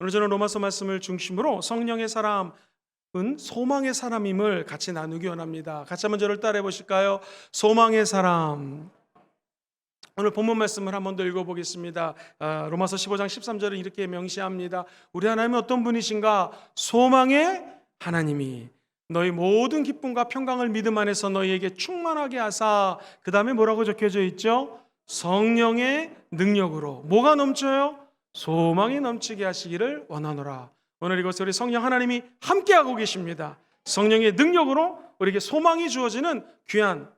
오늘 저는 로마서 말씀을 중심으로 성령의 사람은 소망의 사람임을 같이 나누기 원합니다. 같이 한번 저를 따라해 보실까요? 소망의 사람. 오늘 본문 말씀을 한번 더 읽어보겠습니다. 로마서 15장 13절은 이렇게 명시합니다. 우리 하나님은 어떤 분이신가? 소망의 하나님이 너희 모든 기쁨과 평강을 믿음 안에서 너희에게 충만하게 하사, 그 다음에 뭐라고 적혀져 있죠? 성령의 능력으로 뭐가 넘쳐요? 소망이 넘치게 하시기를 원하노라. 오늘 이것을 우리 성령 하나님이 함께하고 계십니다. 성령의 능력으로 우리에게 소망이 주어지는 귀한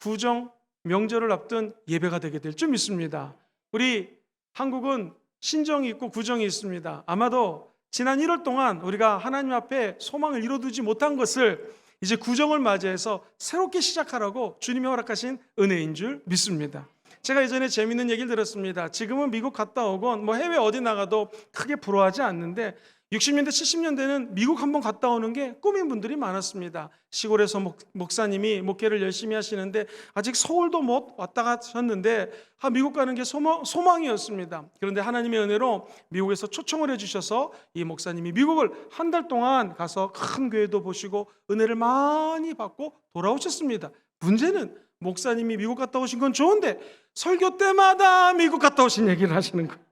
구정 명절을 앞둔 예배가 되게 될 줄 믿습니다. 우리 한국은 신정이 있고 구정이 있습니다. 아마도 지난 1월 동안 우리가 하나님 앞에 소망을 이뤄두지 못한 것을 이제 구정을 맞이해서 새롭게 시작하라고 주님이 허락하신 은혜인 줄 믿습니다. 제가 예전에 재밌는 얘기를 들었습니다. 지금은 미국 갔다 오건 해외 어디 나가도 크게 부러워하지 않는데 60년대 70년대는 미국 한번 갔다 오는 게 꿈인 분들이 많았습니다. 시골에서 목사님이 목회를 열심히 하시는데 아직 서울도 못 왔다 가셨는데 미국 가는 게 소망이었습니다. 그런데 하나님의 은혜로 미국에서 초청을 해주셔서 이 목사님이 미국을 한 달 동안 가서 큰 교회도 보시고 은혜를 많이 받고 돌아오셨습니다. 문제는 목사님이 미국 갔다 오신 건 좋은데 설교 때마다 미국 갔다 오신 얘기를 하시는 거예요.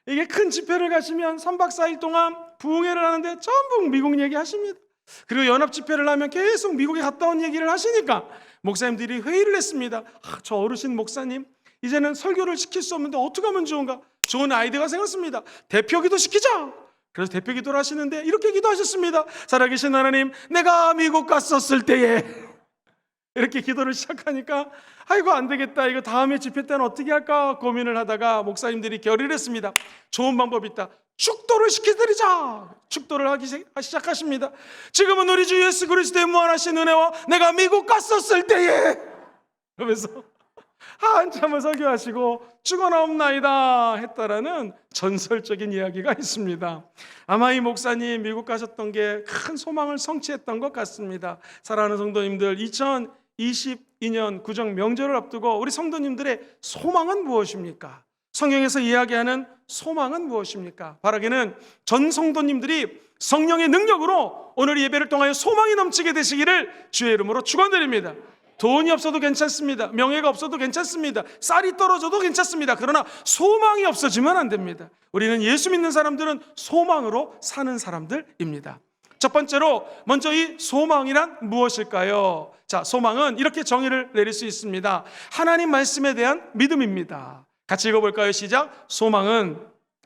이게 큰 집회를 가시면 3박 4일 동안 부흥회를 하는데 전부 미국 얘기 하십니다. 그리고 연합 집회를 하면 계속 미국에 갔다 온 얘기를 하시니까 목사님들이 회의를 했습니다. 저 어르신 목사님 이제는 설교를 시킬 수 없는데 어떻게 하면 좋은가? 좋은 아이디어가 생겼습니다. 대표기도 시키자. 그래서 대표기도를 하시는데 이렇게 기도하셨습니다. 살아계신 하나님, 내가 미국 갔었을 때에 이렇게 기도를 시작하니까 아이고 안 되겠다, 이거 다음에 집회 때는 어떻게 할까 고민을 하다가 목사님들이 결의를 했습니다. 좋은 방법이 있다. 축도를 시켜드리자. 축도를 하기 시작하십니다. 지금은 우리 주 예수 그리스도의 무한하신 은혜와 내가 미국 갔었을 때에 그러면서 한참을 설교하시고 죽어나옵나이다 했다라는 전설적인 이야기가 있습니다. 아마 이 목사님 미국 가셨던 게 큰 소망을 성취했던 것 같습니다. 사랑하는 성도님들, 2022년 구정 명절을 앞두고 우리 성도님들의 소망은 무엇입니까? 성경에서 이야기하는 소망은 무엇입니까? 바라기는 전 성도님들이 성령의 능력으로 오늘 예배를 통하여 소망이 넘치게 되시기를 주의 이름으로 축원드립니다. 돈이 없어도 괜찮습니다. 명예가 없어도 괜찮습니다. 쌀이 떨어져도 괜찮습니다. 그러나 소망이 없어지면 안 됩니다. 우리는 예수 믿는 사람들은 소망으로 사는 사람들입니다. 첫 번째로 먼저 이 소망이란 무엇일까요? 자, 소망은 이렇게 정의를 내릴 수 있습니다. 하나님 말씀에 대한 믿음입니다. 같이 읽어볼까요? 시작. 소망은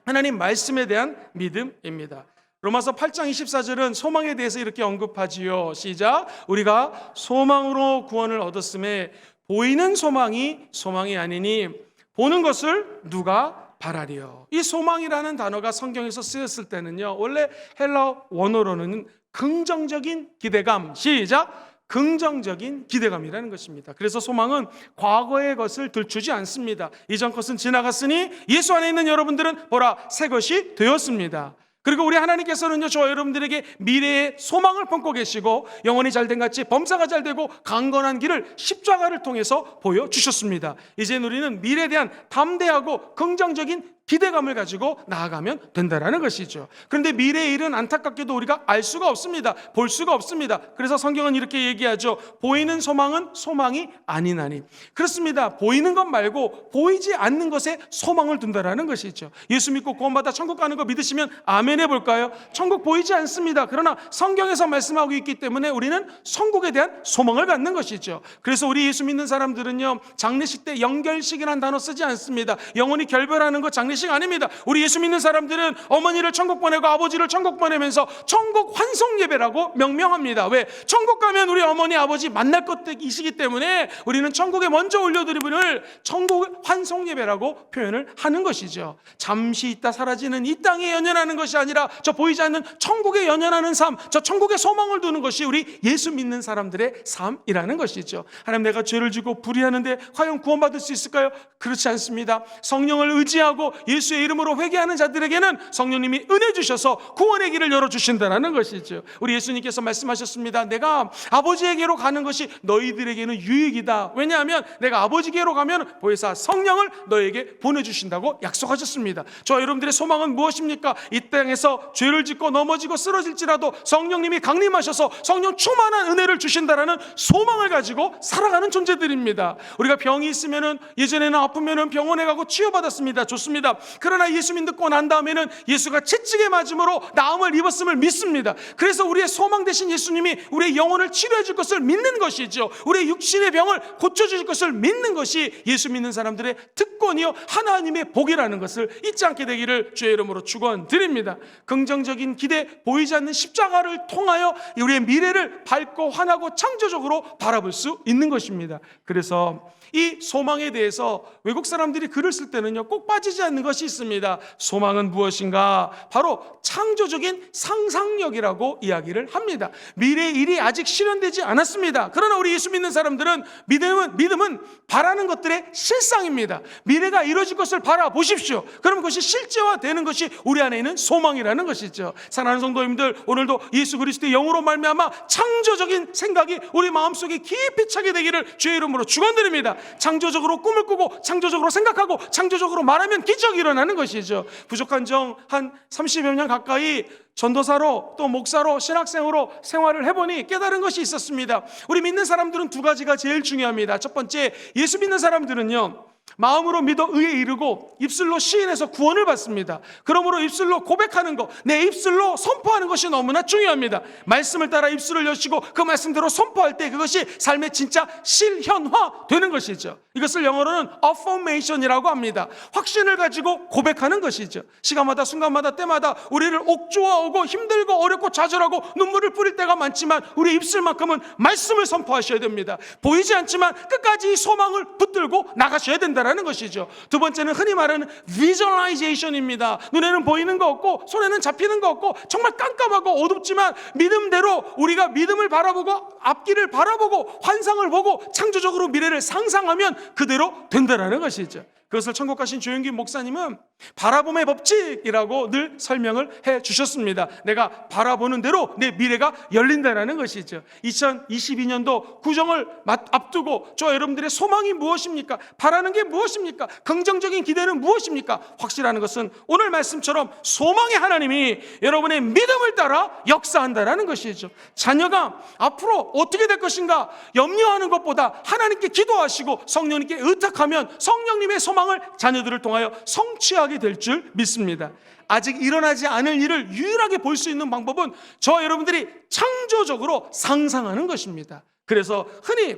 하나님 말씀에 대한 믿음입니다. 로마서 8장 24절은 소망에 대해서 이렇게 언급하지요. 시작. 우리가 소망으로 구원을 얻었음에 보이는 소망이 소망이 아니니 보는 것을 누가 바라리요. 이 소망이라는 단어가 성경에서 쓰였을 때는요, 원래 헬라 원어로는 긍정적인 기대감, 시작, 긍정적인 기대감이라는 것입니다. 그래서 소망은 과거의 것을 들추지 않습니다. 이전 것은 지나갔으니 예수 안에 있는 여러분들은 보라 새 것이 되었습니다. 그리고 우리 하나님께서는요, 저와 여러분들에게 미래의 소망을 품고 계시고 영혼이 잘된 같이 범사가 잘되고 강건한 길을 십자가를 통해서 보여주셨습니다. 이제 우리는 미래에 대한 담대하고 긍정적인 기대감을 가지고 나아가면 된다는 것이죠. 그런데 미래의 일은 안타깝게도 우리가 알 수가 없습니다. 볼 수가 없습니다. 그래서 성경은 이렇게 얘기하죠. 보이는 소망은 소망이 아니나니. 그렇습니다. 보이는 것 말고 보이지 않는 것에 소망을 둔다는 것이죠. 예수 믿고 구원받아 천국 가는 거 믿으시면 아멘 해볼까요? 천국 보이지 않습니다. 그러나 성경에서 말씀하고 있기 때문에 우리는 천국에 대한 소망을 갖는 것이죠. 그래서 우리 예수 믿는 사람들은요, 장례식 때 영결식이라는 단어 쓰지 않습니다. 영혼이 결별하는 거 장례식 아닙니다. 우리 예수 믿는 사람들은 어머니를 천국 보내고 아버지를 천국 보내면서 천국 환송 예배라고 명명합니다. 왜? 천국 가면 우리 어머니 아버지 만날 것이시기 때문에 우리는 천국에 먼저 올려드리는 천국 환송 예배라고 표현을 하는 것이죠. 잠시 있다 사라지는 이 땅에 연연하는 것이 아니라 저 보이지 않는 천국에 연연하는 삶, 저 천국에 소망을 두는 것이 우리 예수 믿는 사람들의 삶이라는 것이죠. 하나님, 내가 죄를 지고 불의하는데 과연 구원받을 수 있을까요? 그렇지 않습니다. 성령을 의지하고 예수의 이름으로 회개하는 자들에게는 성령님이 은혜 주셔서 구원의 길을 열어주신다는 것이죠. 우리 예수님께서 말씀하셨습니다. 내가 아버지에게로 가는 것이 너희들에게는 유익이다. 왜냐하면 내가 아버지께로 가면 보혜사 성령을 너에게 보내주신다고 약속하셨습니다. 저 여러분들의 소망은 무엇입니까? 이 땅에서 죄를 짓고 넘어지고 쓰러질지라도 성령님이 강림하셔서 성령 충만한 은혜를 주신다라는 소망을 가지고 살아가는 존재들입니다. 우리가 병이 있으면은 예전에는 아프면은 병원에 가고 치유받았습니다. 좋습니다. 그러나 예수 믿고 난 다음에는 예수가 채찍에 맞음으로 나음을 입었음을 믿습니다. 그래서 우리의 소망 되신 예수님이 우리의 영혼을 치료해 줄 것을 믿는 것이죠. 우리의 육신의 병을 고쳐 주실 것을 믿는 것이 예수 믿는 사람들의 특권이요 하나님의 복이라는 것을 잊지 않게 되기를 주의 이름으로 축원드립니다. 긍정적인 기대, 보이지 않는 십자가를 통하여 우리의 미래를 밝고 환하고 창조적으로 바라볼 수 있는 것입니다. 그래서 이 소망에 대해서 외국 사람들이 글을 쓸 때는요 꼭 빠지지 않는 것이 있습니다. 소망은 무엇인가? 바로 창조적인 상상력이라고 이야기를 합니다. 미래의 일이 아직 실현되지 않았습니다. 그러나 우리 예수 믿는 사람들은 믿음은 바라는 것들의 실상입니다. 미래가 이루어질 것을 바라보십시오. 그러면 그것이 실제화되는 것이 우리 안에 있는 소망이라는 것이죠. 사랑하는 성도님들, 오늘도 예수 그리스도의 영으로 말미암아 창조적인 생각이 우리 마음속에 깊이 차게 되기를 주의 이름으로 축원드립니다. 창조적으로 꿈을 꾸고 창조적으로 생각하고 창조적으로 말하면 기적이 일어나는 것이죠. 부족한 정 한 30여 년 가까이 전도사로 또 목사로 신학생으로 생활을 해보니 깨달은 것이 있었습니다. 우리 믿는 사람들은 두 가지가 제일 중요합니다. 첫 번째, 예수 믿는 사람들은요 마음으로 믿어 의에 이르고 입술로 시인해서 구원을 받습니다. 그러므로 입술로 고백하는 것, 내 입술로 선포하는 것이 너무나 중요합니다. 말씀을 따라 입술을 여시고 그 말씀대로 선포할 때 그것이 삶의 진짜 실현화되는 것이죠. 이것을 영어로는 affirmation이라고 합니다. 확신을 가지고 고백하는 것이죠. 시간마다 순간마다 때마다 우리를 옥조아오고 힘들고 어렵고 좌절하고 눈물을 뿌릴 때가 많지만 우리 입술만큼은 말씀을 선포하셔야 됩니다. 보이지 않지만 끝까지 이 소망을 붙들고 나가셔야 된다는 것이죠. 두 번째는 흔히 말하는 visualization입니다. 눈에는 보이는 거 없고 손에는 잡히는 거 없고 정말 깜깜하고 어둡지만 믿음대로 우리가 믿음을 바라보고 앞길을 바라보고 환상을 보고 창조적으로 미래를 상상하면 그대로 된다는 것이죠. 그것을 천국 가신 조영기 목사님은 바라봄의 법칙이라고 늘 설명을 해 주셨습니다. 내가 바라보는 대로 내 미래가 열린다는 것이죠. 2022년도 구정을 앞두고 저 여러분들의 소망이 무엇입니까? 바라는 게 무엇입니까? 긍정적인 기대는 무엇입니까? 확실한 것은 오늘 말씀처럼 소망의 하나님이 여러분의 믿음을 따라 역사한다는 것이죠. 자녀가 앞으로 어떻게 될 것인가 염려하는 것보다 하나님께 기도하시고 성령님께 의탁하면 성령님의 소망을 자녀들을 통하여 성취하게 될 줄 믿습니다. 아직 일어나지 않을 일을 유일하게 볼 수 있는 방법은 저와 여러분들이 창조적으로 상상하는 것입니다. 그래서 흔히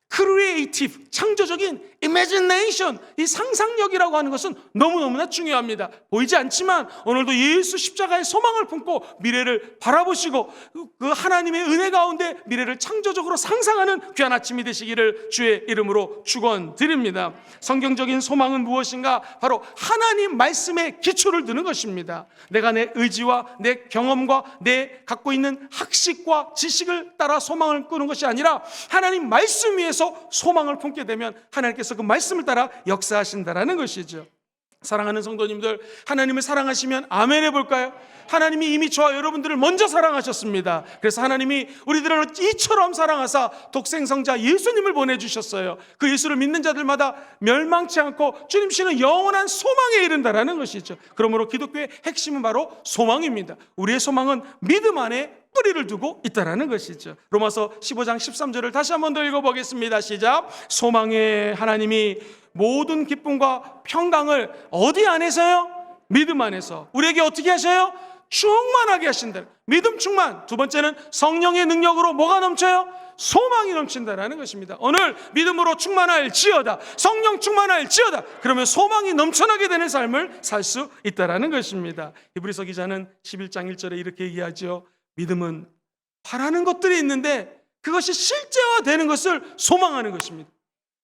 크리에이티브, 창조적인 imagination, 이 상상력이라고 하는 것은 너무너무나 중요합니다. 보이지 않지만 오늘도 예수 십자가의 소망을 품고 미래를 바라보시고 그 하나님의 은혜 가운데 미래를 창조적으로 상상하는 귀한 아침이 되시기를 주의 이름으로 축원드립니다. 성경적인 소망은 무엇인가? 바로 하나님 말씀에 기초를 두는 것입니다. 내가 내 의지와 내 경험과 내 갖고 있는 학식과 지식을 따라 소망을 꾸는 것이 아니라 하나님 말씀 위에서 소망을 품게 되면 하나님께서 그 말씀을 따라 역사하신다라는 것이죠. 사랑하는 성도님들, 하나님을 사랑하시면 아멘 해볼까요? 하나님이 이미 저와 여러분들을 먼저 사랑하셨습니다. 그래서 하나님이 우리들을 이처럼 사랑하사 독생성자 예수님을 보내주셨어요. 그 예수를 믿는 자들마다 멸망치 않고 주님께서는 영원한 소망에 이른다라는 것이죠. 그러므로 기독교의 핵심은 바로 소망입니다. 우리의 소망은 믿음 안에 뿌리를 두고 있다라는 것이죠. 로마서 15장 13절을 다시 한번 더 읽어보겠습니다. 시작. 소망의 하나님이 모든 기쁨과 평강을 어디 안에서요? 믿음 안에서 우리에게 어떻게 하셔요? 충만하게 하신다. 믿음 충만. 두 번째는 성령의 능력으로 뭐가 넘쳐요? 소망이 넘친다라는 것입니다. 오늘 믿음으로 충만할지어다, 성령 충만할지어다, 그러면 소망이 넘쳐나게 되는 삶을 살 수 있다라는 것입니다. 히브리서 기자는 11장 1절에 이렇게 얘기하죠. 믿음은 바라는 것들이 있는데 그것이 실제화되는 것을 소망하는 것입니다.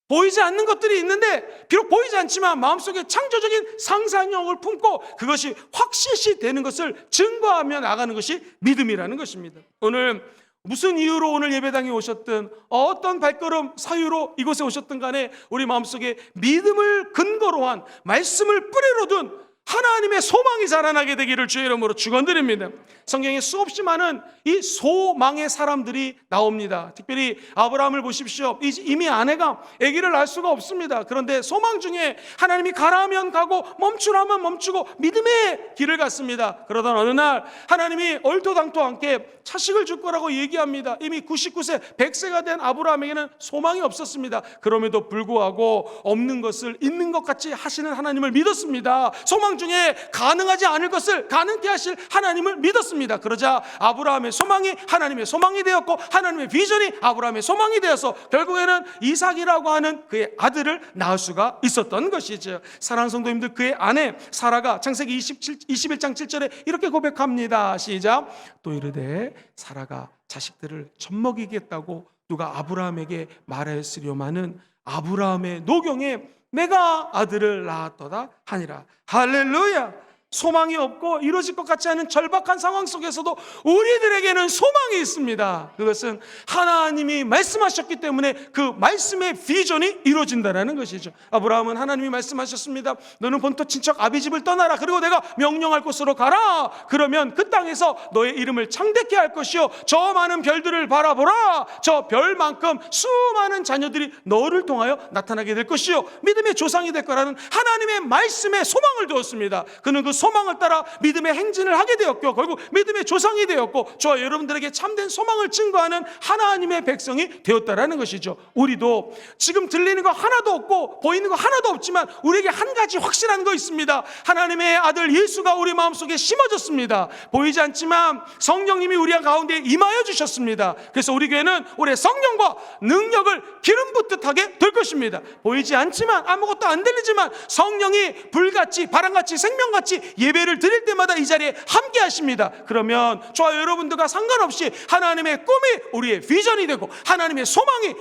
보이지 않는 것들이 있는데 비록 보이지 않지만 마음속에 창조적인 상상력을 품고 그것이 확실시 되는 것을 증거하며 나가는 것이 믿음이라는 것입니다. 오늘 무슨 이유로 오늘 예배당에 오셨든 어떤 발걸음 사유로 이곳에 오셨든 간에 우리 마음속에 믿음을 근거로 한 말씀을 뿌리로 둔 하나님의 소망이 자라나게 되기를 주의 이름으로 축원드립니다. 성경에 수없이 많은 이 소망의 사람들이 나옵니다. 특별히 아브라함을 보십시오. 이미 아내가 아기를 낳을 수가 없습니다. 그런데 소망 중에 하나님이 가라면 가고 멈추라면 멈추고 믿음의 길을 갔습니다. 그러던 어느 날 하나님이 얼토당토 않게 자식을 줄 거라고 얘기합니다. 이미 99세 100세가 된 아브라함에게는 소망이 없었습니다. 그럼에도 불구하고 없는 것을 있는 것 같이 하시는 하나님을 믿었습니다. 소망 중에 가능하지 않을 것을 가능케 하실 하나님을 믿었습니다. 그러자 아브라함의 소망이 하나님의 소망이 되었고, 하나님의 비전이 아브라함의 소망이 되어서 결국에는 이삭이라고 하는 그의 아들을 낳을 수가 있었던 것이죠. 사랑하는 성도님들, 그의 아내 사라가 창세기 21장 7절에 이렇게 고백합니다. 시작. 또 이르되 사라가 자식들을 젖먹이겠다고 누가 아브라함에게 말하였으려마는 아브라함의 노경에 내가 아들을 낳았도다 하니라. 할렐루야. 소망이 없고 이루어질 것 같지 않은 절박한 상황 속에서도 우리들에게는 소망이 있습니다. 그것은 하나님이 말씀하셨기 때문에 그 말씀의 비전이 이루어진다는 것이죠. 아브라함은 하나님이 말씀하셨습니다. 너는 본토 친척 아비집을 떠나라. 그리고 내가 명령할 곳으로 가라. 그러면 그 땅에서 너의 이름을 창대케 할 것이요, 저 많은 별들을 바라보라. 저 별만큼 수많은 자녀들이 너를 통하여 나타나게 될 것이요, 믿음의 조상이 될 거라는 하나님의 말씀에 소망을 두었습니다. 그는 그 소망을 따라 믿음의 행진을 하게 되었고 결국 믿음의 조상이 되었고 저와 여러분들에게 참된 소망을 증거하는 하나님의 백성이 되었다라는 것이죠. 우리도 지금 들리는 거 하나도 없고 보이는 거 하나도 없지만 우리에게 한 가지 확실한 거 있습니다. 하나님의 아들 예수가 우리 마음속에 심어졌습니다. 보이지 않지만 성령님이 우리 가운데 임하여 주셨습니다. 그래서 우리 교회는 올해 성령과 능력을 기름 붓듯 하게 될 것입니다. 보이지 않지만 아무것도 안 들리지만 성령이 불같이 바람같이 생명같이 예배를 드릴 때마다 이 자리에 함께 하십니다. 그러면 저와 여러분들과 상관없이 하나님의 꿈이 우리의 비전이 되고 하나님의 소망이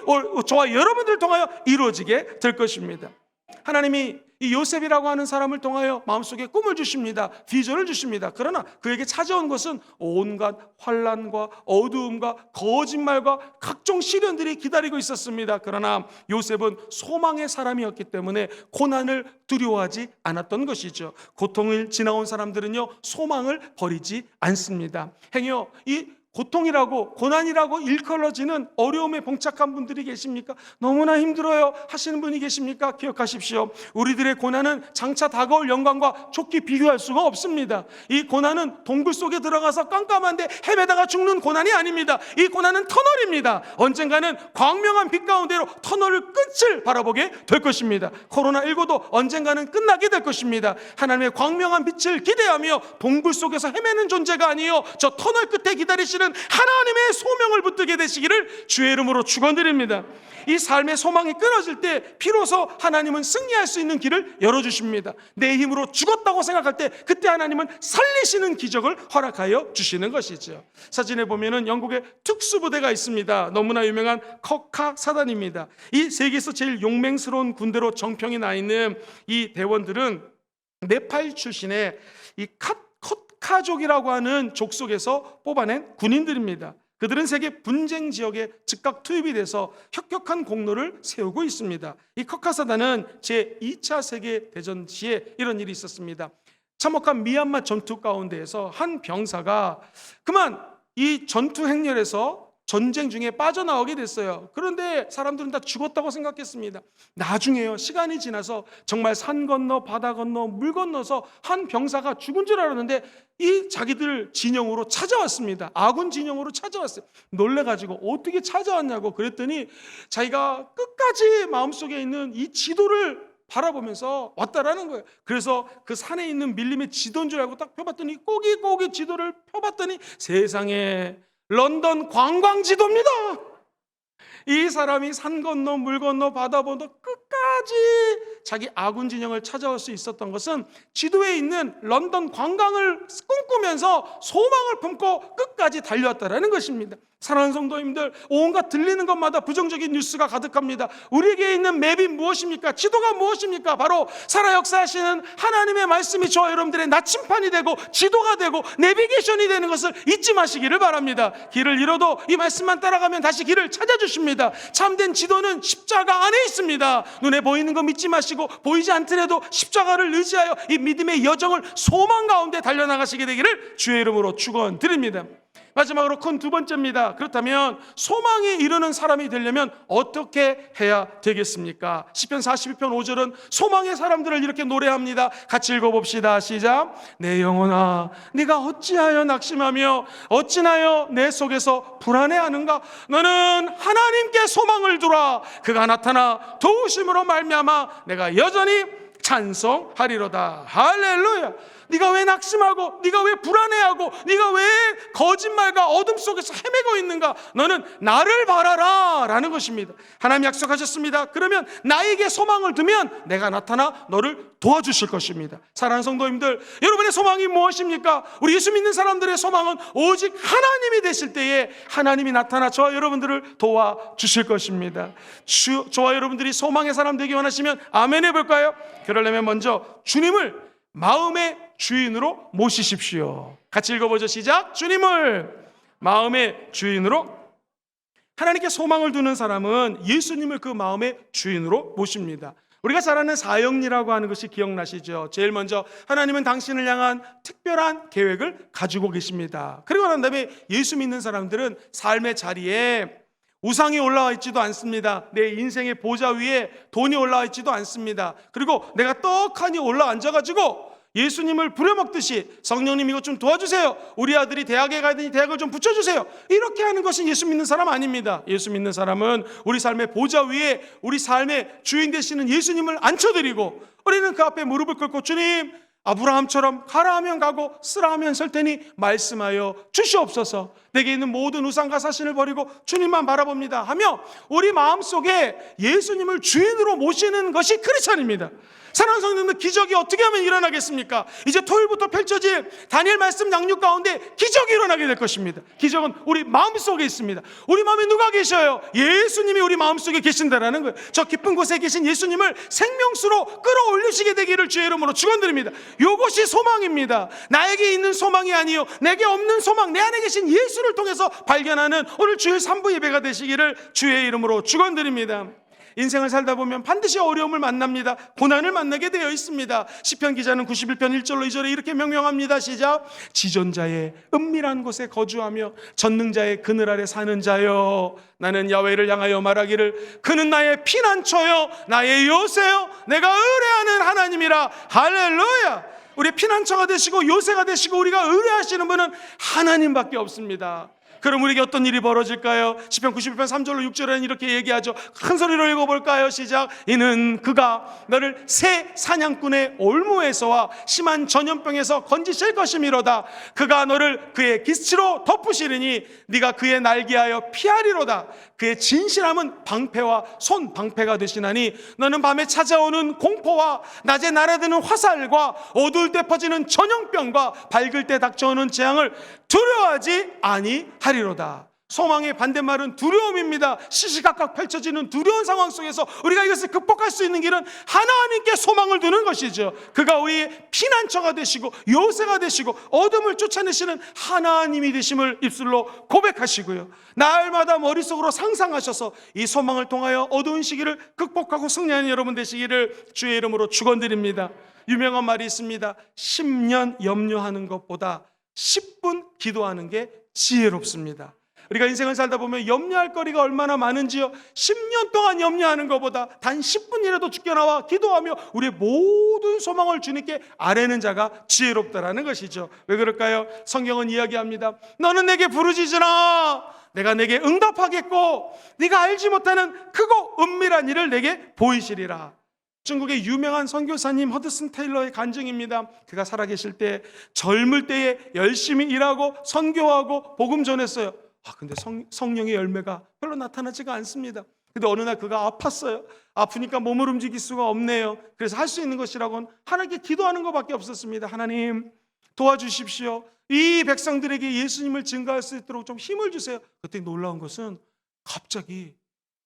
저와 여러분들을 통하여 이루어지게 될 것입니다. 하나님이 이 요셉이라고 하는 사람을 통하여 마음속에 꿈을 주십니다. 비전을 주십니다. 그러나 그에게 찾아온 것은 온갖 환난과 어두움과 거짓말과 각종 시련들이 기다리고 있었습니다. 그러나 요셉은 소망의 사람이었기 때문에 고난을 두려워하지 않았던 것이죠. 고통을 지나온 사람들은요, 소망을 버리지 않습니다. 행여 이 고통이라고 고난이라고 일컬어지는 어려움에 봉착한 분들이 계십니까? 너무나 힘들어요 하시는 분이 계십니까? 기억하십시오. 우리들의 고난은 장차 다가올 영광과 좋게 비교할 수가 없습니다. 이 고난은 동굴 속에 들어가서 깜깜한데 헤매다가 죽는 고난이 아닙니다. 이 고난은 터널입니다. 언젠가는 광명한 빛 가운데로 터널의 끝을 바라보게 될 것입니다. 코로나19도 언젠가는 끝나게 될 것입니다. 하나님의 광명한 빛을 기대하며 동굴 속에서 헤매는 존재가 아니요, 저 터널 끝에 기다리시는 하나님의 소명을 붙들게 되시기를 주의 이름으로 축원드립니다. 이 삶의 소망이 끊어질 때 비로소 하나님은 승리할 수 있는 길을 열어주십니다. 내 힘으로 죽었다고 생각할 때 그때 하나님은 살리시는 기적을 허락하여 주시는 것이죠. 사진에 보면은 영국의 특수부대가 있습니다. 너무나 유명한 커카 사단입니다. 이 세계에서 제일 용맹스러운 군대로 정평이 나 있는 이 대원들은 네팔 출신의 이 카족이라고 하는 족속에서 뽑아낸 군인들입니다. 그들은 세계 분쟁 지역에 즉각 투입이 돼서 혁혁한 공로를 세우고 있습니다. 이 커카사단은 제2차 세계대전 시에 이런 일이 있었습니다. 참혹한 미얀마 전투 가운데에서 한 병사가 그만 이 전투 행렬에서 전쟁 중에 빠져나오게 됐어요. 그런데 사람들은 다 죽었다고 생각했습니다. 나중에요, 시간이 지나서 정말 산 건너 바다 건너 물 건너서 한 병사가 죽은 줄 알았는데 이 자기들 진영으로 찾아왔습니다. 아군 진영으로 찾아왔어요. 놀래가지고 어떻게 찾아왔냐고 그랬더니 자기가 끝까지 마음속에 있는 이 지도를 바라보면서 왔다라는 거예요. 그래서 그 산에 있는 밀림의 지도인 줄 알고 딱 펴봤더니 꼬깃꼬깃 지도를 펴봤더니 세상에 런던 관광지도입니다. 이 사람이 산 건너 물 건너 바다 건너 끝까지 자기 아군 진영을 찾아올 수 있었던 것은 지도에 있는 런던 관광을 꿈꾸면서 소망을 품고 끝까지 달려왔다라는 것입니다. 사랑하는 성도님들, 온갖 들리는 것마다 부정적인 뉴스가 가득합니다. 우리에게 있는 맵이 무엇입니까? 지도가 무엇입니까? 바로 살아 역사하시는 하나님의 말씀이 저와 여러분들의 나침판이 되고 지도가 되고 내비게이션이 되는 것을 잊지 마시기를 바랍니다. 길을 잃어도 이 말씀만 따라가면 다시 길을 찾아주십니다. 참된 지도는 십자가 안에 있습니다. 눈에 보이는 거 믿지 마시고 보이지 않더라도 십자가를 의지하여 이 믿음의 여정을 소망 가운데 달려나가시게 되기를 주의 이름으로 축원드립니다. 마지막으로 큰 두 번째입니다. 그렇다면 소망에 이르는 사람이 되려면 어떻게 해야 되겠습니까? 시편 42편 5절은 소망의 사람들을 이렇게 노래합니다. 같이 읽어봅시다. 시작. 내 영혼아 네가 어찌하여 낙심하며 어찌나여 내 속에서 불안해하는가? 너는 하나님께 소망을 두라. 그가 나타나 도우심으로 말미암아 내가 여전히 찬송하리로다. 할렐루야. 네가 왜 낙심하고 네가 왜 불안해하고 네가 왜 거짓말과 어둠 속에서 헤매고 있는가? 너는 나를 바라라 라는 것입니다. 하나님 약속하셨습니다. 그러면 나에게 소망을 두면 내가 나타나 너를 도와주실 것입니다. 사랑하는 성도님들, 여러분의 소망이 무엇입니까? 우리 예수 믿는 사람들의 소망은 오직 하나님이 되실 때에 하나님이 나타나 저와 여러분들을 도와주실 것입니다. 저와 여러분들이 소망의 사람 되기 원하시면 아멘 해볼까요? 그러려면 먼저 주님을 마음의 주인으로 모시십시오. 같이 읽어보죠. 시작. 주님을 마음의 주인으로. 하나님께 소망을 두는 사람은 예수님을 그 마음의 주인으로 모십니다. 우리가 잘 아는 사형리라고 하는 것이 기억나시죠? 제일 먼저 하나님은 당신을 향한 특별한 계획을 가지고 계십니다. 그리고 난 다음에 예수 믿는 사람들은 삶의 자리에 우상이 올라와 있지도 않습니다. 내 인생의 보좌 위에 돈이 올라와 있지도 않습니다. 그리고 내가 떡하니 올라앉아가지고 예수님을 부려먹듯이 성령님 이것 좀 도와주세요. 우리 아들이 대학에 가야 되니 대학을 좀 붙여주세요. 이렇게 하는 것이 예수 믿는 사람 아닙니다. 예수 믿는 사람은 우리 삶의 보좌 위에 우리 삶의 주인 되시는 예수님을 앉혀드리고 우리는 그 앞에 무릎을 꿇고 주님, 아브라함처럼 가라 하면 가고 쓰라 하면 설 테니 말씀하여 주시옵소서. 내게 있는 모든 우상과 사신을 버리고 주님만 바라봅니다 하며 우리 마음속에 예수님을 주인으로 모시는 것이 크리스천입니다. 사랑하는 성도님들, 기적이 어떻게 하면 일어나겠습니까? 이제 토요일부터 펼쳐질 다니엘 말씀 양육 가운데 기적이 일어나게 될 것입니다. 기적은 우리 마음속에 있습니다. 우리 마음에 누가 계셔요? 예수님이 우리 마음속에 계신다라는 거예요. 저 깊은 곳에 계신 예수님을 생명수로 끌어올리시게 되기를 주의 이름으로 축원드립니다. 이것이 소망입니다. 나에게 있는 소망이 아니요 내게 없는 소망, 내 안에 계신 예수를 통해서 발견하는 오늘 주일 3부 예배가 되시기를 주의 이름으로 축원드립니다. 인생을 살다 보면 반드시 어려움을 만납니다. 고난을 만나게 되어 있습니다. 시편 기자는 91편 1절로 2절에 이렇게 명명합니다. 시작. 지존자의 은밀한 곳에 거주하며 전능자의 그늘 아래 사는 자여, 나는 야훼를 향하여 말하기를 그는 나의 피난처요 나의 요새요 내가 의뢰하는 하나님이라. 할렐루야. 우리 피난처가 되시고 요새가 되시고 우리가 의뢰하시는 분은 하나님밖에 없습니다. 그럼 우리에게 어떤 일이 벌어질까요? 시편 91편 3절로 6절에는 이렇게 얘기하죠. 큰 소리로 읽어볼까요? 시작. 이는 그가 너를 새 사냥꾼의 올무에서와 심한 전염병에서 건지실 것이미로다. 그가 너를 그의 기스로 덮으시리니 네가 그의 날개하여 피하리로다. 그의 진실함은 방패와 손 방패가 되시나니 너는 밤에 찾아오는 공포와 낮에 날아드는 화살과 어두울 때 퍼지는 전염병과 밝을 때 닥쳐오는 재앙을 두려워하지 아니하리로다. 소망의 반대말은 두려움입니다. 시시각각 펼쳐지는 두려운 상황 속에서 우리가 이것을 극복할 수 있는 길은 하나님께 소망을 두는 것이죠. 그가 우리의 피난처가 되시고 요새가 되시고 어둠을 쫓아내시는 하나님이 되심을 입술로 고백하시고요, 날마다 머릿속으로 상상하셔서 이 소망을 통하여 어두운 시기를 극복하고 승리하는 여러분 되시기를 주의 이름으로 축원드립니다. 유명한 말이 있습니다. 10년 염려하는 것보다 10분 기도하는 게 지혜롭습니다. 우리가 인생을 살다 보면 염려할 거리가 얼마나 많은지요. 10년 동안 염려하는 것보다 단 10분이라도 죽겨나와 기도하며 우리의 모든 소망을 주님께 아뢰는 자가 지혜롭다라는 것이죠. 왜 그럴까요? 성경은 이야기합니다. 너는 내게 부르짖으라. 내가 내게 응답하겠고 네가 알지 못하는 크고 은밀한 일을 내게 보이시리라. 중국의 유명한 선교사님 허드슨 테일러의 간증입니다. 그가 살아계실 때 젊을 때에 열심히 일하고 선교하고 복음 전했어요. 근데 성령의 열매가 별로 나타나지가 않습니다. 근데 어느 날 그가 아팠어요. 아프니까 몸을 움직일 수가 없네요. 그래서 할 수 있는 것이라고는 하나님께 기도하는 것밖에 없었습니다. 하나님 도와주십시오. 이 백성들에게 예수님을 증거할 수 있도록 좀 힘을 주세요. 그때 놀라운 것은 갑자기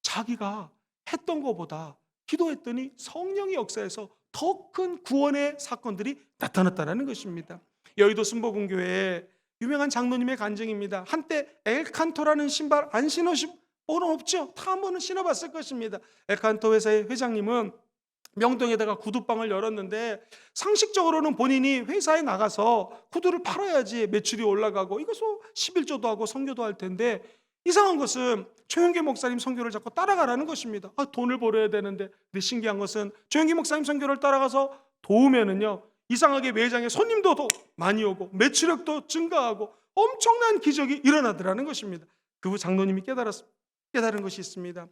자기가 했던 것보다 기도했더니 성령의 역사에서 더 큰 구원의 사건들이 나타났다는 것입니다. 여의도 순복음교회에 유명한 장로님의 간증입니다. 한때 엘칸토라는 신발 안 신으신 분은 없죠? 다 한 번은 신어봤을 것입니다. 엘칸토 회사의 회장님은 명동에다가 구두방을 열었는데 상식적으로는 본인이 회사에 나가서 구두를 팔아야지 매출이 올라가고 이것도 11조도 하고 선교도 할 텐데, 이상한 것은 최영기 목사님 선교를 자꾸 따라가라는 것입니다. 돈을 벌어야 되는데. 근데 신기한 것은 최영기 목사님 선교를 따라가서 도우면은요, 이상하게 매장에 손님도 더 많이 오고 매출액도 증가하고 엄청난 기적이 일어나더라는 것입니다. 그 후 장로님이 깨달은 것이 있습니다.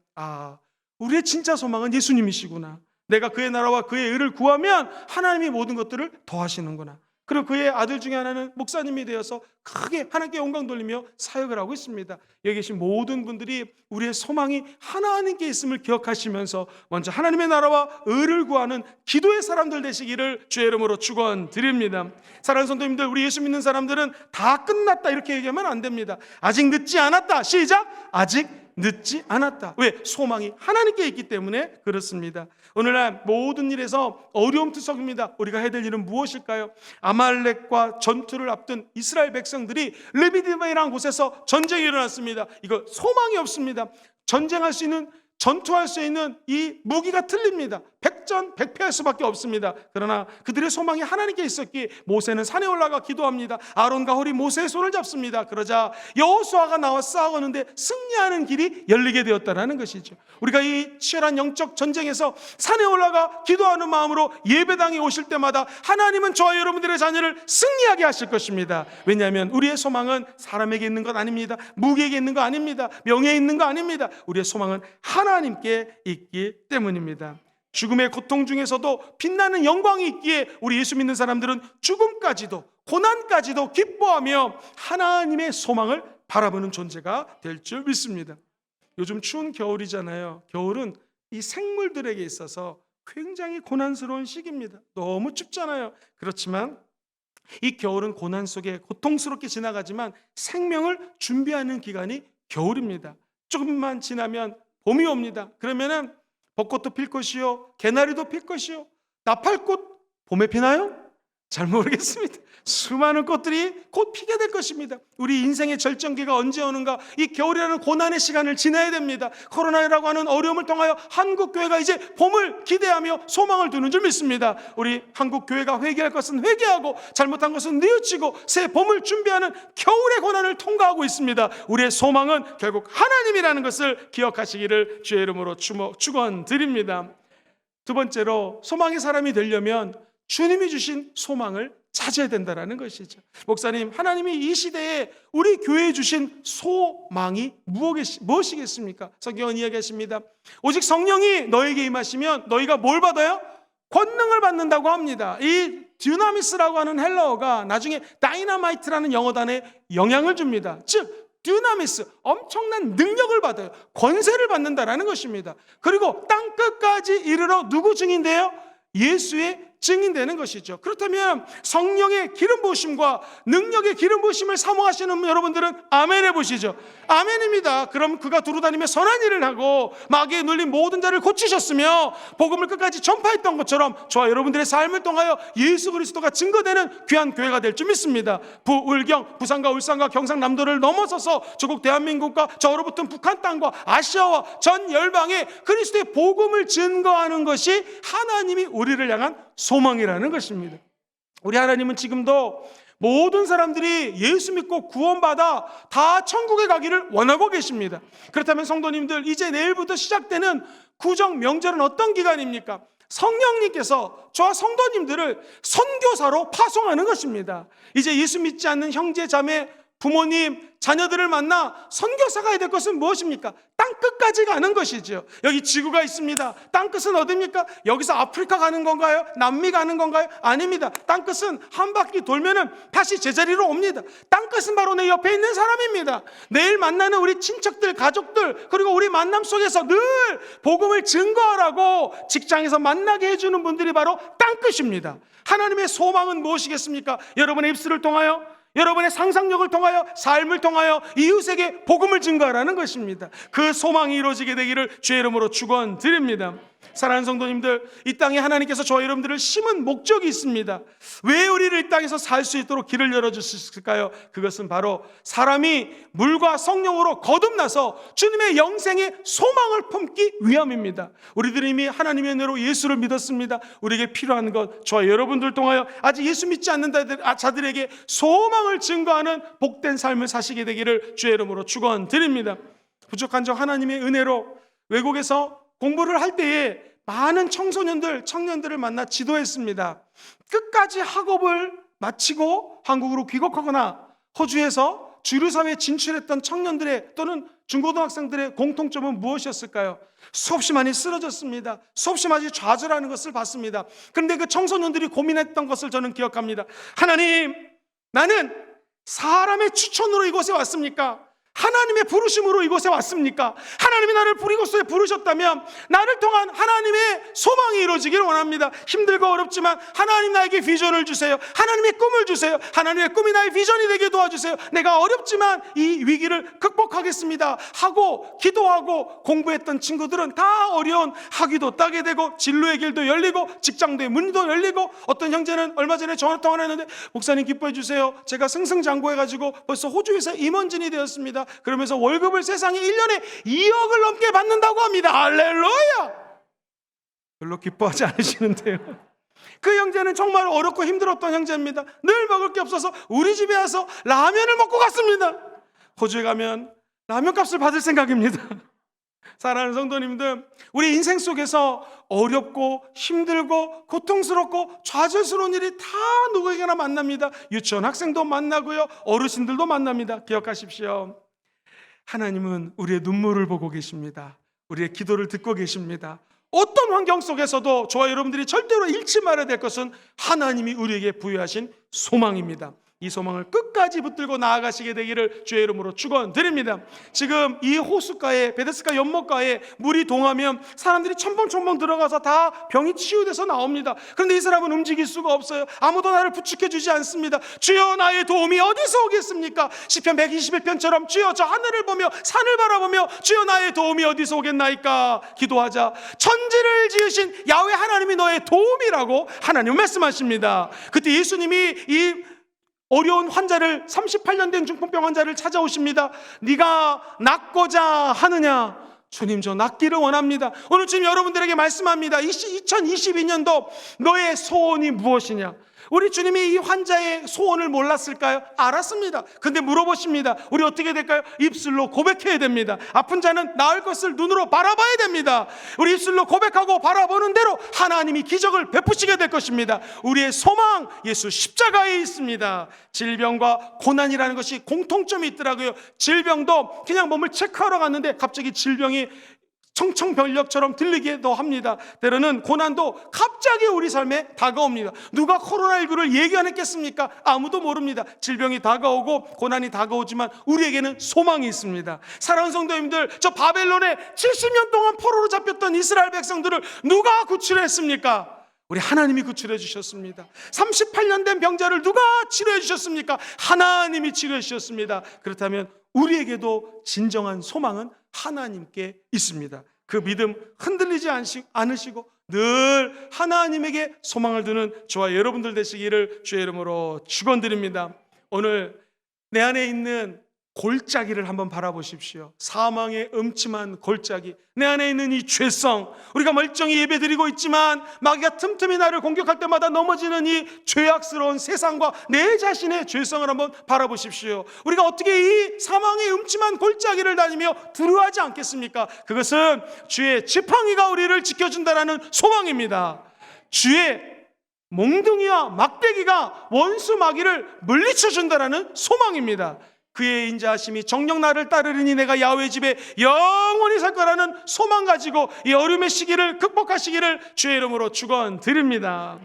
우리의 진짜 소망은 예수님이시구나. 내가 그의 나라와 그의 의를 구하면 하나님이 모든 것들을 더하시는구나. 그리고 그의 아들 중에 하나는 목사님이 되어서 크게 하나님께 영광 돌리며 사역을 하고 있습니다. 여기 계신 모든 분들이 우리의 소망이 하나님께 있음을 기억하시면서 먼저 하나님의 나라와 의를 구하는 기도의 사람들 되시기를 주의 이름으로 축원드립니다. 사랑하는 성도님들, 우리 예수 믿는 사람들은 다 끝났다 이렇게 얘기하면 안 됩니다. 아직 늦지 않았다. 시작! 아직 늦지 않았다. 왜? 소망이 하나님께 있기 때문에 그렇습니다. 오늘날 모든 일에서 어려움투성입니다. 우리가 해야 될 일은 무엇일까요? 아말렉과 전투를 앞둔 이스라엘 백성들이 르비딤이라는 곳에서 전쟁이 일어났습니다. 이거 소망이 없습니다. 전투할 수 있는 이 무기가 틀립니다. 백전백패할 수밖에 없습니다. 그러나 그들의 소망이 하나님께 있었기에 모세는 산에 올라가 기도합니다. 아론과 홀이 모세의 손을 잡습니다. 그러자 여호수아가 나와 싸우는데 승리하는 길이 열리게 되었다는 것이죠. 우리가 이 치열한 영적 전쟁에서 산에 올라가 기도하는 마음으로 예배당에 오실 때마다 하나님은 저와 여러분들의 자녀를 승리하게 하실 것입니다. 왜냐하면 우리의 소망은 사람에게 있는 것 아닙니다. 무기에게 있는 거 아닙니다. 명예에 있는 거 아닙니다. 우리의 소망은 하나님께 있기 때문입니다. 죽음의 고통 중에서도 빛나는 영광이 있기에 우리 예수 믿는 사람들은 죽음까지도 고난까지도 기뻐하며 하나님의 소망을 바라보는 존재가 될 줄 믿습니다. 요즘 추운 겨울이잖아요. 겨울은 이 생물들에게 있어서 굉장히 고난스러운 시기입니다. 너무 춥잖아요. 그렇지만 이 겨울은 고난 속에 고통스럽게 지나가지만 생명을 준비하는 기간이 겨울입니다. 조금만 지나면 봄이 옵니다. 그러면은 벚꽃도 필 것이요, 개나리도 필 것이요, 나팔꽃 봄에 피나요? 잘 모르겠습니다. 수많은 꽃들이 곧 피게 될 것입니다. 우리 인생의 절정기가 언제 오는가? 이 겨울이라는 고난의 시간을 지나야 됩니다. 코로나라고 하는 어려움을 통하여 한국교회가 이제 봄을 기대하며 소망을 두는 줄 믿습니다. 우리 한국교회가 회개할 것은 회개하고 잘못한 것은 뉘우치고 새 봄을 준비하는 겨울의 고난을 통과하고 있습니다. 우리의 소망은 결국 하나님이라는 것을 기억하시기를 주의 이름으로 축원드립니다. 두 번째로, 소망의 사람이 되려면 주님이 주신 소망을 찾아야 된다는 것이죠. 목사님, 하나님이 이 시대에 우리 교회에 주신 소망이 무엇이겠습니까? 성경은 이야기하십니다. 오직 성령이 너에게 임하시면 너희가 뭘 받아요? 권능을 받는다고 합니다. 이 듀나미스라고 하는 헬라어가 나중에 다이너마이트라는 영어단에 영향을 줍니다. 즉 듀나미스, 엄청난 능력을 받아요. 권세를 받는다는 것입니다. 그리고 땅끝까지 이르러 누구 증인돼요? 예수의 증인되는 것이죠. 그렇다면 성령의 기름 부으심과 능력의 기름 부으심을 사모하시는 여러분들은 아멘 해보시죠. 아멘입니다. 그럼 그가 두루다니며 선한 일을 하고 마귀에 눌린 모든 자를 고치셨으며 복음을 끝까지 전파했던 것처럼 저와 여러분들의 삶을 통하여 예수 그리스도가 증거되는 귀한 교회가 될 줄 믿습니다. 부울경, 부산과 울산과 경상남도를 넘어서서 조국 대한민국과 저 얼어붙은 북한 땅과 아시아와 전 열방에 그리스도의 복음을 증거하는 것이 하나님이 우리를 향한 소망이라는 것입니다. 우리 하나님은 지금도 모든 사람들이 예수 믿고 구원받아 다 천국에 가기를 원하고 계십니다. 그렇다면 성도님들, 이제 내일부터 시작되는 구정 명절은 어떤 기간입니까? 성령님께서 저와 성도님들을 선교사로 파송하는 것입니다. 이제 예수 믿지 않는 형제 자매, 부모님, 자녀들을 만나 선교사가 해야 될 것은 무엇입니까? 땅끝까지 가는 것이죠. 여기 지구가 있습니다. 땅끝은 어디입니까? 여기서 아프리카 가는 건가요? 남미 가는 건가요? 아닙니다. 땅끝은 한 바퀴 돌면은 다시 제자리로 옵니다. 땅끝은 바로 내 옆에 있는 사람입니다. 내일 만나는 우리 친척들, 가족들, 그리고 우리 만남 속에서 늘 복음을 증거하라고 직장에서 만나게 해주는 분들이 바로 땅끝입니다. 하나님의 소망은 무엇이겠습니까? 여러분의 입술을 통하여, 여러분의 상상력을 통하여, 삶을 통하여 이웃에게 복음을 증거하라는 것입니다. 그 소망이 이루어지게 되기를 주의 이름으로 축원드립니다. 사랑하는 성도님들, 이 땅에 하나님께서 저와 여러분들을 심은 목적이 있습니다. 왜 우리를 이 땅에서 살 수 있도록 길을 열어주셨을까요? 그것은 바로 사람이 물과 성령으로 거듭나서 주님의 영생의 소망을 품기 위함입니다. 우리들은 이미 하나님의 은혜로 예수를 믿었습니다. 우리에게 필요한 것, 저와 여러분들 통하여 아직 예수 믿지 않는 자들에게 소망을 증거하는 복된 삶을 사시게 되기를 주의 이름으로 축원드립니다. 부족한 저 하나님의 은혜로 외국에서 공부를 할 때에 많은 청년들을 만나 지도했습니다. 끝까지 학업을 마치고 한국으로 귀국하거나 호주에서 주류사회에 진출했던 청년들의 또는 중고등학생들의 공통점은 무엇이었을까요? 수없이 많이 쓰러졌습니다. 수없이 많이 좌절하는 것을 봤습니다. 그런데 그 청소년들이 고민했던 것을 저는 기억합니다. 하나님, 나는 사람의 추천으로 이곳에 왔습니까? 하나님의 부르심으로 이곳에 왔습니까? 하나님이 나를 이곳에 부르셨다면 나를 통한 하나님의 소망이 이루어지기를 원합니다. 힘들고 어렵지만 하나님 나에게 비전을 주세요. 하나님의 꿈을 주세요. 하나님의 꿈이 나의 비전이 되게 도와주세요. 내가 어렵지만 이 위기를 극복하겠습니다 하고 기도하고 공부했던 친구들은 다 어려운 학위도 따게 되고 진로의 길도 열리고 직장도의 문도 열리고, 어떤 형제는 얼마 전에 전화 통화를 했는데, 목사님 기뻐해 주세요, 제가 승승장구해가지고 벌써 호주에서 임원진이 되었습니다. 그러면서 월급을 세상에 1년에 2억을 넘게 받는다고 합니다. 할렐루야! 별로 기뻐하지 않으시는데요. 그 형제는 정말 어렵고 힘들었던 형제입니다. 늘 먹을 게 없어서 우리 집에 와서 라면을 먹고 갔습니다. 호주에 가면 라면값을 받을 생각입니다. 사랑하는 성도님들, 우리 인생 속에서 어렵고 힘들고 고통스럽고 좌절스러운 일이 다 누구에게나 만납니다. 유치원 학생도 만나고요, 어르신들도 만납니다. 기억하십시오. 하나님은 우리의 눈물을 보고 계십니다. 우리의 기도를 듣고 계십니다. 어떤 환경 속에서도 저와 여러분들이 절대로 잃지 말아야 될 것은 하나님이 우리에게 부여하신 소망입니다. 이 소망을 끝까지 붙들고 나아가시게 되기를 주의 이름으로 축원드립니다. 지금 이 호숫가에, 베데스다 연못가에 물이 동하면 사람들이 첨벙첨벙 들어가서 다 병이 치유돼서 나옵니다. 그런데 이 사람은 움직일 수가 없어요. 아무도 나를 부축해 주지 않습니다. 주여, 나의 도움이 어디서 오겠습니까? 시편 121편처럼 주여, 저 하늘을 보며 산을 바라보며 주여, 나의 도움이 어디서 오겠나이까 기도하자. 천지를 지으신 야훼 하나님이 너의 도움이라고 하나님 말씀하십니다. 그때 예수님이 이 어려운 환자를, 38년 된 중풍병 환자를 찾아오십니다. 네가 낫고자 하느냐? 주님, 저 낫기를 원합니다. 오늘 지금 여러분들에게 말씀합니다. 2022년도 너의 소원이 무엇이냐? 우리 주님이 이 환자의 소원을 몰랐을까요? 알았습니다. 근데 물어보십니다. 우리 어떻게 될까요? 입술로 고백해야 됩니다. 아픈 자는 나을 것을 눈으로 바라봐야 됩니다. 우리 입술로 고백하고 바라보는 대로 하나님이 기적을 베푸시게 될 것입니다. 우리의 소망, 예수 십자가에 있습니다. 질병과 고난이라는 것이 공통점이 있더라고요. 질병도 그냥 몸을 체크하러 갔는데 갑자기 질병이 청청병력처럼 들리기도 합니다. 때로는 고난도 갑자기 우리 삶에 다가옵니다. 누가 코로나19를 예견했겠습니까? 아무도 모릅니다. 질병이 다가오고 고난이 다가오지만 우리에게는 소망이 있습니다. 사랑하는 성도님들, 저 바벨론에 70년 동안 포로로 잡혔던 이스라엘 백성들을 누가 구출했습니까? 우리 하나님이 구출해 주셨습니다. 38년 된 병자를 누가 치료해 주셨습니까? 하나님이 치료해 주셨습니다. 그렇다면 우리에게도 진정한 소망은 하나님께 있습니다. 그 믿음 흔들리지 않으시고 늘 하나님에게 소망을 두는 저와 여러분들 되시기를 주의 이름으로 축원드립니다. 오늘 내 안에 있는 골짜기를 한번 바라보십시오. 사망의 음침한 골짜기, 내 안에 있는 이 죄성, 우리가 멀쩡히 예배드리고 있지만 마귀가 틈틈이 나를 공격할 때마다 넘어지는 이 죄악스러운 세상과 내 자신의 죄성을 한번 바라보십시오. 우리가 어떻게 이 사망의 음침한 골짜기를 다니며 두려워하지 않겠습니까? 그것은 주의 지팡이가 우리를 지켜준다는 소망입니다. 주의 몽둥이와 막대기가 원수 마귀를 물리쳐준다는 소망입니다. 그의 인자하심이 정녕 나를 따르리니 내가 야훼 집에 영원히 살 거라는 소망 가지고 이 어려움의 시기를 극복하시기를 주의 이름으로 축원드립니다.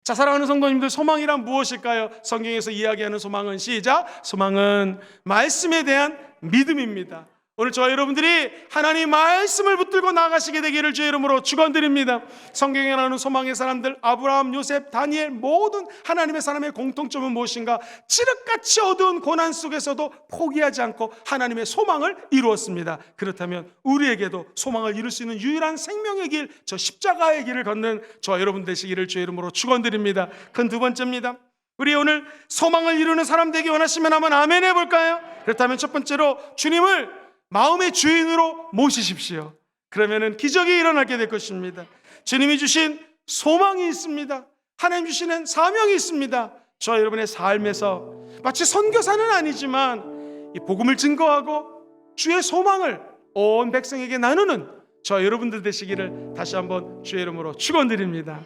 자, 사랑하는 성도님들, 소망이란 무엇일까요? 성경에서 이야기하는 소망은 시작, 소망은 말씀에 대한 믿음입니다. 오늘 저와 여러분들이 하나님 말씀을 붙들고 나아가시게 되기를 주의 이름으로 축원드립니다. 성경에 나오는 소망의 사람들, 아브라함, 요셉, 다니엘, 모든 하나님의 사람의 공통점은 무엇인가? 칠흑같이 어두운 고난 속에서도 포기하지 않고 하나님의 소망을 이루었습니다. 그렇다면 우리에게도 소망을 이룰 수 있는 유일한 생명의 길, 저 십자가의 길을 걷는 저와 여러분 되시기를 주의 이름으로 축원드립니다. 큰 두 번째입니다. 우리 오늘 소망을 이루는 사람 되기 원하시면 한번 아멘 해볼까요? 그렇다면 첫 번째로 주님을 마음의 주인으로 모시십시오. 그러면은 기적이 일어나게 될 것입니다. 주님이 주신 소망이 있습니다. 하나님 주시는 사명이 있습니다. 저 여러분의 삶에서 마치 선교사는 아니지만 이 복음을 증거하고 주의 소망을 온 백성에게 나누는 저 여러분들 되시기를 다시 한번 주의 이름으로 축원드립니다.